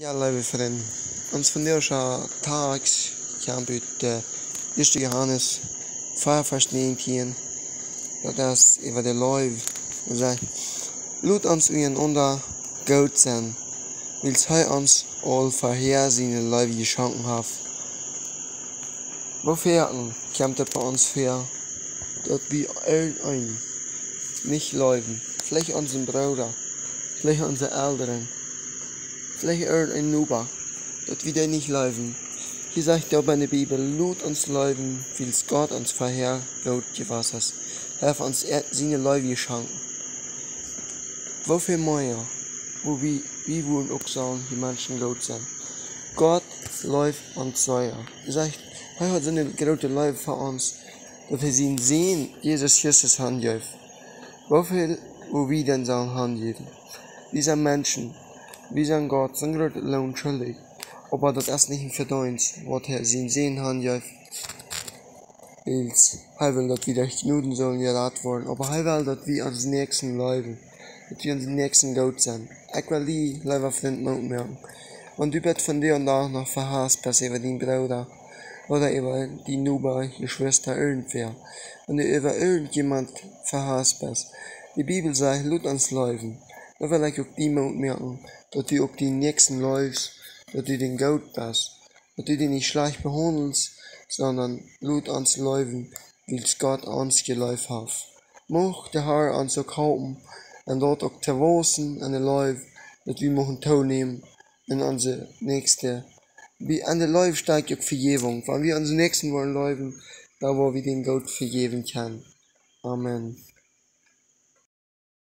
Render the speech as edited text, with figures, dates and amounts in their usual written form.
Ja, liebe Freunde, uns von der Tags kan byta 1. Johannes 4, vers 19, dat is über de Leib. Sagt, Lut uns in unter Gott sein, wils hij uns all vorhersehende Leib geschenkt hat. Wofür kommt es bei uns vor, dass wir irgendein nicht leben? Vielleicht unseren Bruder, vielleicht unsere Eltern, vielleicht irgendein Nuber, dass wir nicht leben. Hier sagt ja bei der Bibel, Lut uns leben, wils Gott uns vorher Gott gewasst hat. Er hat uns seine Leib geschenkt. Wofür mehr? Wo wir wollen auch sagen, die Menschen Gott sind. Gott läuft uns säuer. Er sagt, er hat seine große Leib für uns, dass wir ihn sehen, Jesus Christus Hand geben. Wofür, wo wir denn sagen, Hand geben? Wir sind Menschen, wir sind Gott, sind große Lohn schuldig. Aber das ist nicht für uns, was er ihn sehen Hand geben. Er will, dass wir durch Gnuden sollen gerat worden, aber er will, dass wir uns Nächsten leben. Dass wir uns Nächsten Gott sind. Ich will die lieber Freund merken. Und du bist von dir und da noch verhasst, dass über den Bruder oder über die Nuba, die Schwester, irgendwer. Und du über irgendjemand verhasst bist. Die Bibel sagt, lut uns leben. Da will ich auch die merken, dass du auch die Nächsten läufst, dass du den Gott bist. Dass du den nicht schlecht behandelst, sondern lut uns leben, wie es Gott uns geläuft hat. Mocht der Herr uns auch halten, und dort auch zu wosen an der Leib, dass wir machen teilnehmen in unsere Nächste. Wie an der Leib steigt auch Vergebung, weil wir unsere Nächsten wollen leben, da wo wir den Gott vergeben können. Amen.